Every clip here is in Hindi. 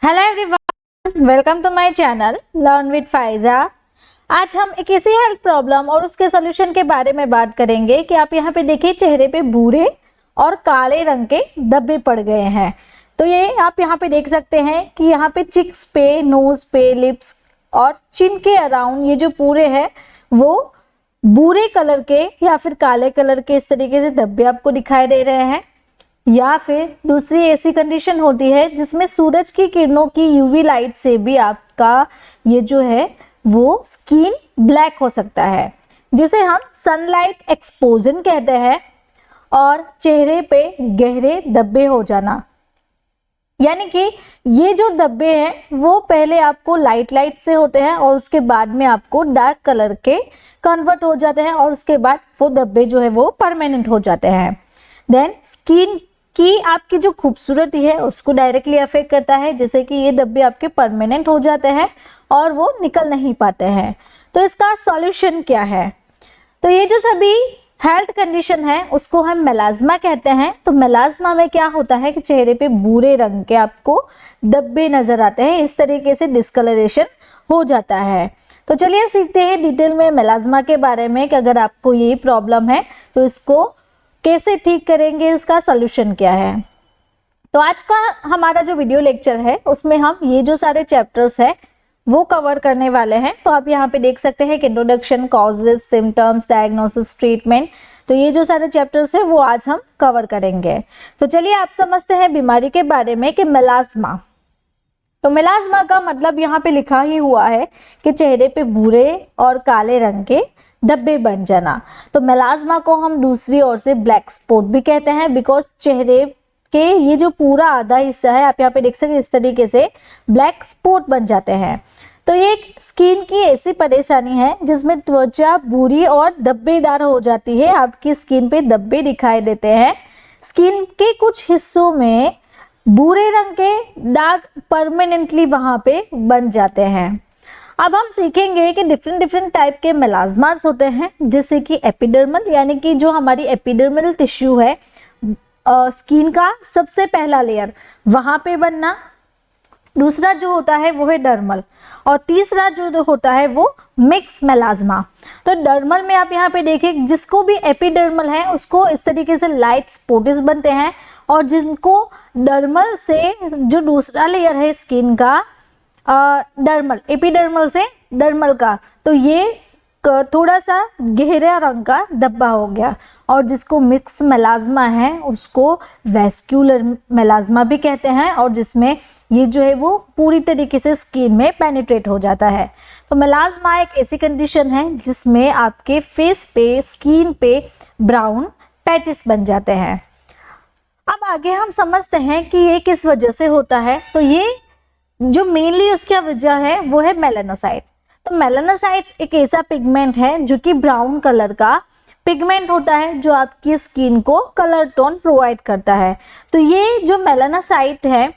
Hello everyone, welcome to my channel learn with Faiza. आज हम एक ऐसी हेल्थ प्रॉब्लम और उसके सोल्यूशन के बारे में बात करेंगे कि आप यहाँ पे देखिए चेहरे पे भूरे और काले रंग के धब्बे पड़ गए हैं। तो ये आप यहाँ पे देख सकते हैं कि यहाँ पे चिक्स पे, नोज पे, लिप्स और चिन के अराउंड ये जो पूरे हैं वो भूरे कलर के या फिर काले कलर के इस तरीके से धब्बे आपको दिखाई दे रहे हैं। या फिर दूसरी ऐसी कंडीशन होती है जिसमें सूरज की किरणों की यूवी लाइट से भी आपका ये जो है वो स्किन ब्लैक हो सकता है, जिसे हम सनलाइट एक्सपोजन कहते हैं। और चेहरे पे गहरे धब्बे हो जाना, यानी कि ये जो धब्बे हैं वो पहले आपको लाइट से होते हैं और उसके बाद में आपको डार्क कलर के कन्वर्ट हो जाते हैं और उसके बाद वो धब्बे जो है वो परमानेंट हो जाते हैं। देन स्किन की आपकी जो खूबसूरती है उसको डायरेक्टली अफेक्ट करता है, जैसे कि ये धब्बे आपके परमानेंट हो जाते हैं और वो निकल नहीं पाते हैं। तो इसका सॉल्यूशन क्या है? तो ये जो सभी हेल्थ कंडीशन है उसको हम मेलाज्मा कहते हैं। तो मेलाज्मा में क्या होता है कि चेहरे पे भूरे रंग के आपको धब्बे नजर आते हैं, इस तरीके से डिस्कलरेशन हो जाता है। तो चलिए सीखते हैं डिटेल में मेलाज्मा के बारे में कि अगर आपको ये प्रॉब्लम है तो इसको कैसे ठीक करेंगे, इसका सॉल्यूशन क्या है। तो आज का हमारा जो वीडियो लेक्चर है उसमें हम ये जो सारे चैप्टर्स हैं वो कवर करने वाले हैं। तो आप यहाँ पे देख सकते हैं कि introduction, causes, symptoms, diagnosis, treatment, तो ये जो सारे चैप्टर्स हैं वो आज हम कवर करेंगे। तो चलिए आप समझते हैं बीमारी के बारे में कि मेलाज्मा। तो मेलाज्मा का मतलब यहाँ पे लिखा ही हुआ है कि चेहरे पे भूरे और काले रंग के धब्बे बन जाना। तो मेलाज्मा को हम दूसरी ओर से ब्लैक स्पॉट भी कहते हैं, बिकॉज चेहरे के ये जो पूरा आधा हिस्सा है आप यहाँ पे देख सकते हैं इस तरीके से ब्लैक स्पॉट बन जाते हैं। तो ये एक स्किन की ऐसी परेशानी है जिसमें त्वचा भूरी और धब्बेदार हो जाती है। आपकी स्किन पे धब्बे दिखाई देते हैं। स्किन के कुछ हिस्सों में भूरे रंग के दाग परमानेंटली वहां पे बन जाते हैं। अब हम सीखेंगे कि डिफरेंट टाइप के मेलाज्मास होते हैं, जैसे कि एपिडर्मल, यानी कि जो हमारी एपिडर्मल टिश्यू है स्किन का सबसे पहला लेयर वहां पे बनना। दूसरा जो होता है वो है डर्मल और तीसरा जो होता है वो मिक्स मेलाज्मा। तो डर्मल में आप यहाँ पे देखें जिसको भी एपिडर्मल है उसको इस तरीके से लाइट स्पॉट्स बनते हैं, और जिनको डर्मल से जो दूसरा लेयर है स्किन का डर्मल, एपिडर्मल से डर्मल का, तो ये थोड़ा सा गहरा रंग का धब्बा हो गया। और जिसको मिक्स मेलाज्मा है उसको वेस्क्यूलर मेलाज्मा भी कहते हैं, और जिसमें ये जो है वो पूरी तरीके से स्किन में पेनिट्रेट हो जाता है। तो मेलाज्मा एक ऐसी कंडीशन है जिसमें आपके फेस पे, स्किन पे ब्राउन पैचेस बन जाते हैं। अब आगे हम समझते हैं कि ये किस वजह से होता है। तो ये जो मेनली उसकी वजह है वो है मेलानोसाइट। तो मेलानोसाइट्स एक ऐसा पिगमेंट है जो कि ब्राउन कलर का पिगमेंट होता है जो आपकी स्किन को कलर टोन प्रोवाइड करता है। तो ये जो मेलानोसाइट है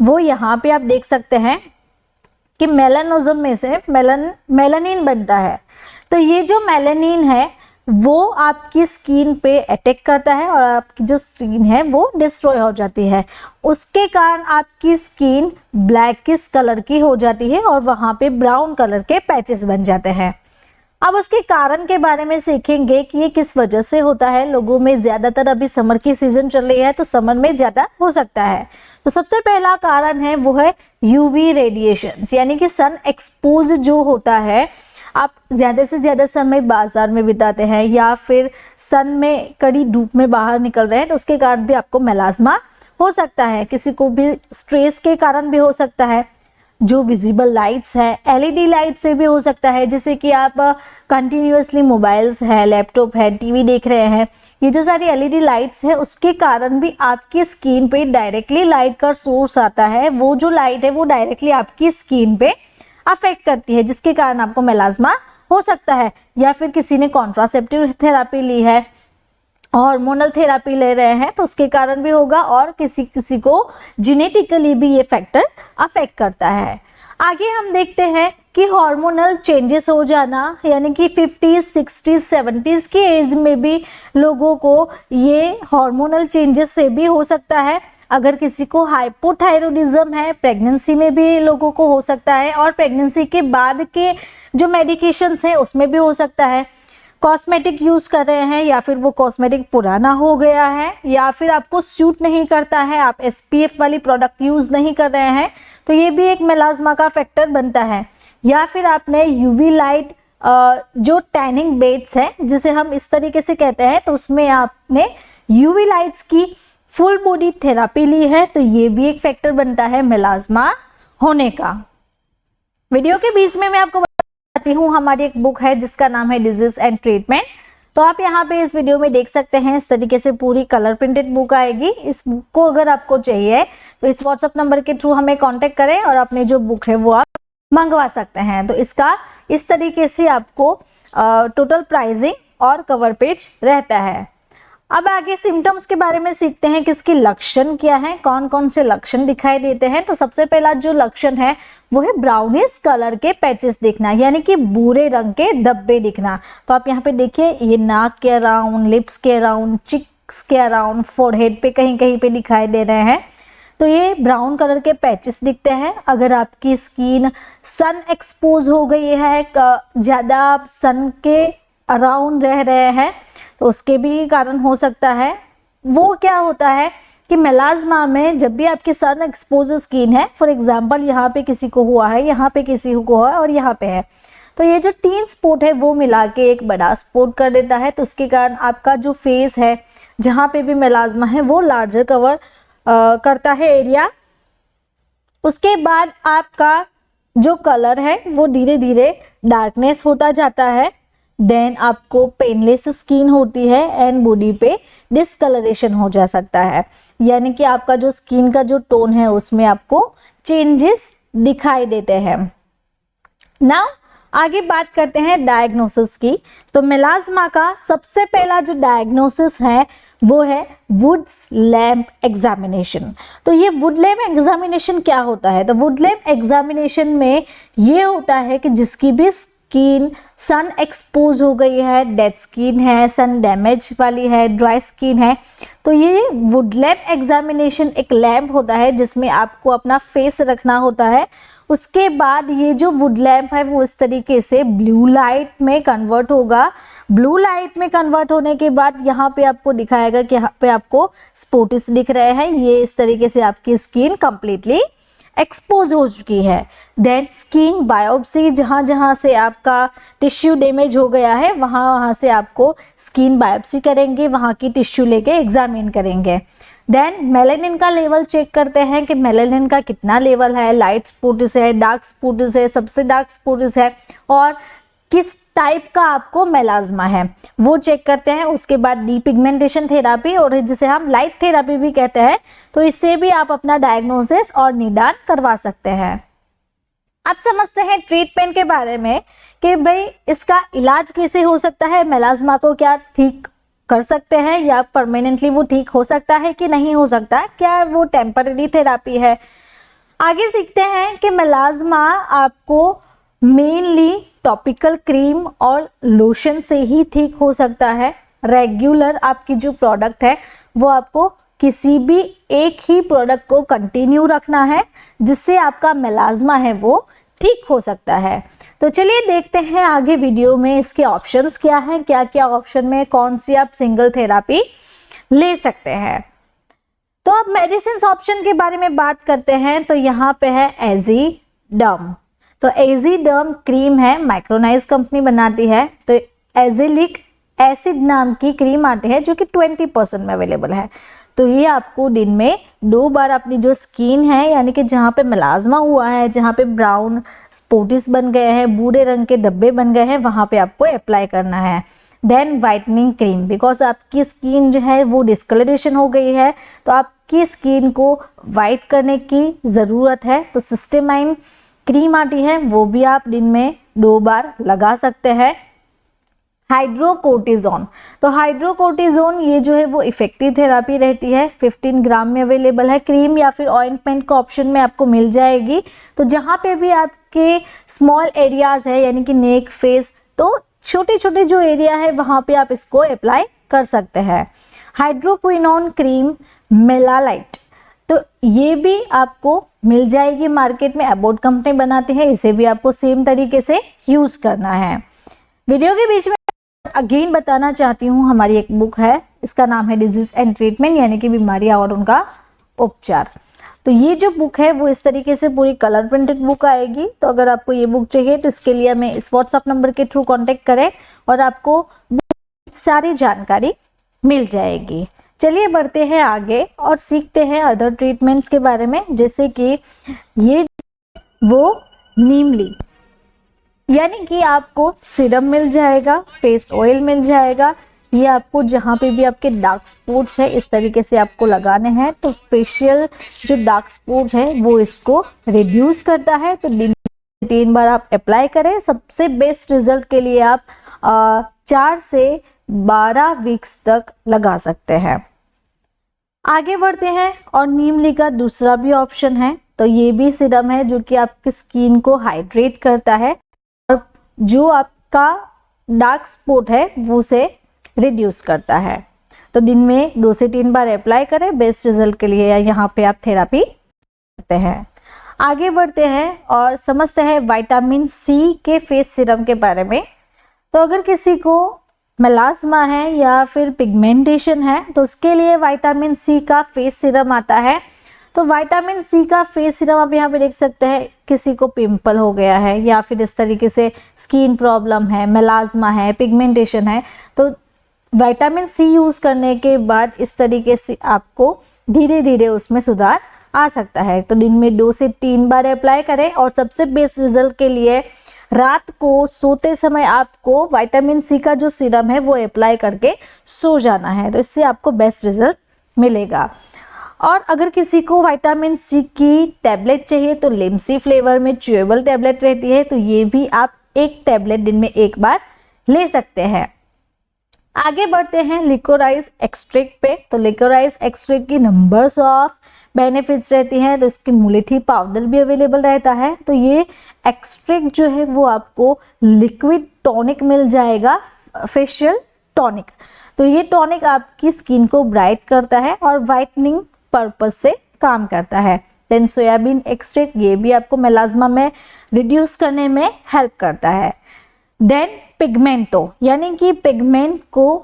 वो यहाँ पे आप देख सकते हैं कि मेलानोसोम में से मेलानिन बनता है। तो ये जो मेलानिन है वो आपकी स्किन पे अटैक करता है और आपकी जो स्किन है वो डिस्ट्रॉय हो जाती है। उसके कारण आपकी स्किन ब्लैकिश कलर की हो जाती है और वहाँ पे ब्राउन कलर के पैचेस बन जाते हैं। अब उसके कारण के बारे में सीखेंगे कि ये किस वजह से होता है। लोगों में ज़्यादातर अभी समर की सीजन चल रही है तो समर में ज़्यादा हो सकता है। तो सबसे पहला कारण है वो है यूवी रेडिएशंस, यानी कि सन एक्सपोज जो होता है। आप ज़्यादा से ज़्यादा समय बाजार में बिताते हैं या फिर सन में कड़ी धूप में बाहर निकल रहे हैं तो उसके कारण भी आपको मेलाज्मा हो सकता है। किसी को भी स्ट्रेस के कारण भी हो सकता है। जो विजिबल लाइट्स है, एलईडी लाइट से भी हो सकता है, जैसे कि आप कंटिन्यूअसली मोबाइल्स है, लैपटॉप है, टीवी देख रहे हैं, ये जो सारी एलईडी लाइट्स है उसके कारण भी आपकी स्किन पे डायरेक्टली लाइट का सोर्स आता है। वो जो लाइट है वो डायरेक्टली आपकी स्किन पे अफेक्ट करती है, जिसके कारण आपको मेलाज्मा हो सकता है। या फिर किसी ने कॉन्ट्रासेप्टिव थेरेपी ली है, हार्मोनल थेरेपी ले रहे हैं तो उसके कारण भी होगा, और किसी को जेनेटिकली भी ये फैक्टर अफेक्ट करता है। आगे हम देखते हैं कि हार्मोनल चेंजेस हो जाना, यानी कि 50s, 60s, 70s की एज में भी लोगों को ये हार्मोनल चेंजेस से भी हो सकता है। अगर किसी को हाइपोथायरॉयडिज्म है, प्रेगनेंसी में भी लोगों को हो सकता है, और प्रेगनेंसी के बाद के जो मेडिकेशंस हैं उसमें भी हो सकता है। कॉस्मेटिक यूज़ कर रहे हैं या फिर वो कॉस्मेटिक पुराना हो गया है या फिर आपको सूट नहीं करता है, आप SPF वाली प्रोडक्ट यूज़ नहीं कर रहे हैं, तो ये भी एक मेलाज्मा का फैक्टर बनता है। या फिर आपने UV लाइट जो टैनिंग बेड्स है जिसे हम इस तरीके से कहते हैं, तो उसमें आपने UV लाइट्स की फुल बॉडी थेरापी ली है, तो ये भी एक फैक्टर बनता है मेलाज्मा होने का। वीडियो के बीच में मैं आपको बताती हूँ, हमारी एक बुक है जिसका नाम है डिजीज एंड ट्रीटमेंट। तो आप यहाँ पे इस वीडियो में देख सकते हैं, इस तरीके से पूरी कलर प्रिंटेड बुक आएगी। इस बुक को अगर आपको चाहिए तो इस व्हाट्सएप नंबर के थ्रू हमें कांटेक्ट करें और अपनी जो बुक है वो आप मंगवा सकते हैं। तो इसका इस तरीके से आपको टोटल प्राइसिंग और कवर पेज रहता है। अब आगे सिम्टम्स के बारे में सीखते हैं कि इसके लक्षण क्या हैं, कौन कौन से लक्षण दिखाई देते हैं। तो सबसे पहला जो लक्षण है वो है ब्राउनिश कलर के पैचेस दिखना, यानी कि भूरे रंग के धब्बे दिखना। तो आप यहाँ पे देखिए, ये नाक के अराउंड, लिप्स के अराउंड, चिक्स के अराउंड, फोरहेड पे कहीं कहीं पे दिखाई दे रहे हैं। तो ये ब्राउन कलर के पैचेस दिखते हैं। अगर आपकी स्किन सन एक्सपोज हो गई है, ज़्यादा आप सन के अराउंड रह रहे हैं, तो उसके भी कारण हो सकता है। वो क्या होता है कि मेलाज्मा में जब भी आपकी सन एक्सपोज स्किन है, फॉर एग्जांपल यहाँ पे किसी को हुआ है, यहाँ पे किसी को हुआ है और यहाँ पे है, तो ये जो 3 स्पॉट है वो मिला के एक बड़ा स्पॉट कर देता है। तो उसके कारण आपका जो फेस है जहाँ पे भी मेलाज्मा है वो लार्जर कवर करता है एरिया। उसके बाद आपका जो कलर है वो धीरे धीरे डार्कनेस होता जाता है। देन आपको पेनलेस स्किन होती है एंड बॉडी पे डिस्कलरेशन हो जा सकता है, यानी कि आपका जो स्किन का जो टोन है उसमें आपको चेंजेस दिखाई देते हैं। नाउ आगे बात करते हैं डायग्नोसिस की। तो मेलाज्मा का सबसे पहला जो डायग्नोसिस है वो है वुड्स लैम्प एग्जामिनेशन। तो ये वुड लैम्प एग्जामिनेशन क्या होता है? तो वुड लैम्प एग्जामिनेशन में ये होता है कि जिसकी भी स्किन सन एक्सपोज हो गई है, डेड स्किन है, सन डैमेज वाली है, ड्राई स्किन है, तो ये वुड लैम्प एग्जामिनेशन एक लैम्प होता है जिसमें आपको अपना फेस रखना होता है। उसके बाद ये जो वुड लैम्प है वो इस तरीके से ब्लू लाइट में कन्वर्ट होगा। ब्लू लाइट में कन्वर्ट होने के बाद यहाँ पे आपको दिखाएगा कि यहाँ पे आपको स्पॉट्स दिख रहे हैं। ये इस तरीके से आपकी स्किन कंप्लीटली एक्सपोज हो चुकी है। देन स्किन बायोप्सी, जहाँ जहाँ से आपका टिश्यू डैमेज हो गया है वहाँ से आपको स्किन बायोप्सी करेंगे, वहाँ की टिश्यू लेके एग्जामिन करेंगे। देन मेलानिन का लेवल चेक करते हैं कि मेलानिन का कितना लेवल है, लाइट स्पॉट्स है, डार्क स्पॉट्स है, सबसे डार्क स्पॉट्स है, और किस टाइप का आपको मेलाज्मा है वो चेक करते हैं। उसके बाद डीपिगमेंटेशन थेरापी, और जिसे हम लाइट थेरापी भी कहते हैं, तो इससे भी आप अपना डायग्नोसिस और निदान करवा सकते हैं। अब समझते हैं ट्रीटमेंट के बारे में कि भाई इसका इलाज कैसे हो सकता है, मेलाज्मा को क्या ठीक कर सकते हैं या परमानेंटली वो ठीक हो सकता है कि नहीं हो सकता, क्या वो टेम्पररी थेरापी है। आगे सीखते हैं कि मेलाज्मा आपको मेनली टॉपिकल क्रीम और लोशन से ही ठीक हो सकता है। रेगुलर आपकी जो प्रोडक्ट है वो आपको किसी भी एक ही प्रोडक्ट को कंटिन्यू रखना है जिससे आपका मेलाज्मा है वो ठीक हो सकता है। तो चलिए देखते हैं आगे वीडियो में इसके ऑप्शंस क्या हैं, क्या क्या ऑप्शन में कौन सी आप सिंगल थेरापी ले सकते हैं। तो अब मेडिसिन ऑप्शन के बारे में बात करते हैं। तो यहाँ पे है एज़िडर्म। तो एज़िडर्म क्रीम है, माइक्रोनाइज कंपनी बनाती है। तो एज़िलिक एसिड नाम की क्रीम आती है जो कि 20% में अवेलेबल है। तो ये आपको दिन में 2 बार अपनी जो स्किन है, यानी कि जहाँ पे मेलाज्मा हुआ है, जहाँ पे ब्राउन स्पॉट्स बन गए हैं, भूरे रंग के धब्बे बन गए हैं, वहाँ पे आपको अप्लाई करना है। देन वाइटनिंग क्रीम, बिकॉज आपकी स्किन जो है वो डिस्कलरेशन हो गई है, तो आपकी स्किन को वाइट करने की ज़रूरत है। तो सिस्टेमाइन क्रीम आती है, वो भी आप दिन में 2 बार लगा सकते हैं। हाइड्रोकोर्टिजोन, तो हाइड्रोकोर्टिजोन ये जो है वो इफेक्टिव थेरापी रहती है। 15 ग्राम में अवेलेबल है, क्रीम या फिर ऑइंटमेंट का ऑप्शन में आपको मिल जाएगी। तो जहाँ पे भी आपके स्मॉल एरियाज है, यानी कि नेक, फेस, तो छोटे छोटे जो एरिया है वहाँ पे आप इसको अप्लाई कर सकते हैं। हाइड्रोक्विनोन क्रीम, मेलालाइट, तो ये भी आपको मिल जाएगी मार्केट में, अबोट कंपनी बनाती है, इसे भी आपको सेम तरीके से यूज करना है। वीडियो के बीच में अगेन बताना चाहती हूँ, हमारी एक बुक है, इसका नाम है डिजीज एंड ट्रीटमेंट, यानी कि बीमारियां और उनका उपचार। तो ये जो बुक है वो इस तरीके से पूरी कलर प्रिंटेड बुक आएगी। तो अगर आपको ये बुक चाहिए तो इसके लिए हमें इस व्हाट्सएप नंबर के थ्रू कांटेक्ट करें और आपको सारी जानकारी मिल जाएगी। चलिए बढ़ते हैं आगे और सीखते हैं अदर ट्रीटमेंट्स के बारे में, जैसे कि ये वो नीमली, यानी कि आपको सीरम मिल जाएगा, फेस ऑयल मिल जाएगा। ये आपको जहाँ पे भी आपके डार्क स्पॉट्स है इस तरीके से आपको लगाने हैं। तो फेशियल जो डार्क स्पॉट है वो इसको रिड्यूस करता है। तो दिन में 3 बार आप अप्लाई करें। सबसे बेस्ट रिजल्ट के लिए आप 4 से 12 वीक्स तक लगा सकते हैं। आगे बढ़ते हैं और नीमली का दूसरा भी ऑप्शन है। तो ये भी सीरम है जो कि आपकी स्किन को हाइड्रेट करता है और जो आपका डार्क स्पॉट है वो उसे रिड्यूस करता है। तो दिन में 2 से 3 बार अप्लाई करें बेस्ट रिजल्ट के लिए। यहाँ पे आप थेरापी करते हैं। आगे बढ़ते हैं और समझते हैं विटामिन सी के फेस सीरम के बारे में। तो अगर किसी को मेलास्मा है या फिर पिगमेंटेशन है तो उसके लिए विटामिन सी का फेस सीरम आता है। तो विटामिन सी का फेस सीरम आप यहाँ पे देख सकते हैं, किसी को पिंपल हो गया है या फिर इस तरीके से स्किन प्रॉब्लम है, मेलास्मा है, पिगमेंटेशन है, तो विटामिन सी यूज़ करने के बाद इस तरीके से आपको धीरे धीरे उसमें सुधार आ सकता है। तो दिन में 2 से 3 बार अप्लाई करें और सबसे बेस्ट रिजल्ट के लिए रात को सोते समय आपको विटामिन सी का जो सीरम है वो अप्लाई करके सो जाना है। तो इससे आपको बेस्ट रिजल्ट मिलेगा। और अगर किसी को विटामिन सी की टैबलेट चाहिए तो लिमसी फ्लेवर में च्यूएबल टैबलेट रहती है, तो ये भी आप 1 टैबलेट दिन में 1 बार ले सकते हैं। आगे बढ़ते हैं लिकोराइज एक्सट्रैक्ट पे। तो लिकोराइज एक्सट्रैक्ट की नंबर्स ऑफ बेनिफिट्स रहती हैं। तो इसकी मुलेठी पाउडर भी अवेलेबल रहता है। तो ये एक्सट्रैक्ट जो है वो आपको लिक्विड टॉनिक मिल जाएगा, फेशियल टॉनिक। तो ये टॉनिक आपकी स्किन को ब्राइट करता है और वाइटनिंग पर्पस से काम करता है। देन सोयाबीन एक्सट्रैक्ट, ये भी आपको मेलास्मा में रिड्यूस करने में हेल्प करता है। देन पिगमेंटो, यानी कि पिगमेंट को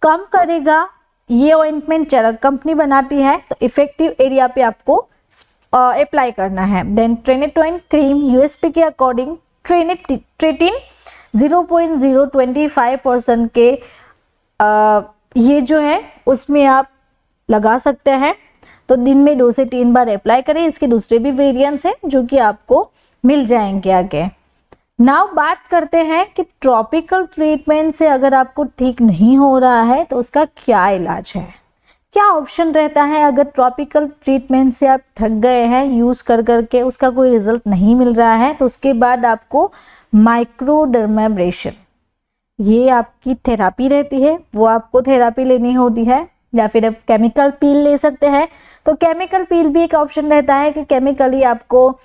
कम करेगा। ये ऑइंटमेंट चरक कंपनी बनाती है। तो इफेक्टिव एरिया पे आपको अप्लाई करना है। देन ट्रेनेटोइन क्रीम, यूएसपी के अकॉर्डिंग ट्रेटिन 0.025% के ये जो है उसमें आप लगा सकते हैं। तो दिन में 2 से 3 बार अप्लाई करें। इसके दूसरे भी वेरिएंट्स हैं जो कि आपको मिल जाएंगे आगे। नाउ बात करते हैं कि ट्रॉपिकल ट्रीटमेंट से अगर आपको ठीक नहीं हो रहा है तो उसका क्या इलाज है, क्या ऑप्शन रहता है। अगर ट्रॉपिकल ट्रीटमेंट से आप थक गए हैं, यूज़ कर करके उसका कोई रिजल्ट नहीं मिल रहा है, तो उसके बाद आपको माइक्रोडर्माब्रेशन, ये आपकी थेरापी रहती है, वो आपको थेरापी लेनी होती है। या फिर आप केमिकल पील ले सकते हैं। तो केमिकल पील भी एक ऑप्शन रहता है कि केमिकली आपको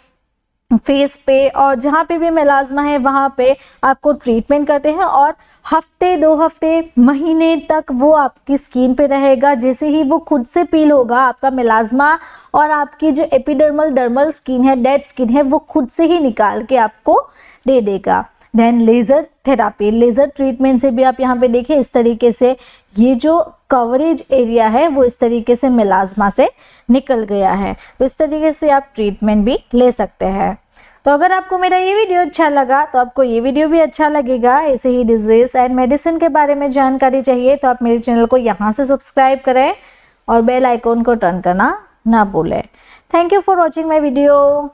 फेस पे और जहाँ पे भी मेलास्मा है वहाँ पे आपको ट्रीटमेंट करते हैं और हफ्ते 2 हफ्ते महीने तक वो आपकी स्किन पे रहेगा। जैसे ही वो खुद से पील होगा, आपका मेलास्मा और आपकी जो एपिडर्मल डर्मल स्किन है, डेड स्किन है, वो खुद से ही निकाल के आपको दे देगा। Then laser therapy, laser treatment से भी आप यहाँ पे देखें इस तरीके से ये जो कवरेज एरिया है वो इस तरीके से मेलास्मा से निकल गया है। तो इस तरीके से आप ट्रीटमेंट भी ले सकते हैं। तो अगर आपको मेरा ये वीडियो अच्छा लगा तो आपको ये वीडियो भी अच्छा लगेगा। ऐसे ही डिजीज एंड मेडिसिन के बारे में जानकारी चाहिए तो आप मेरे चैनल को यहाँ से सब्सक्राइब करें और बेल आइकॉन को टर्न करना ना भूलें। Thank you for watching my video.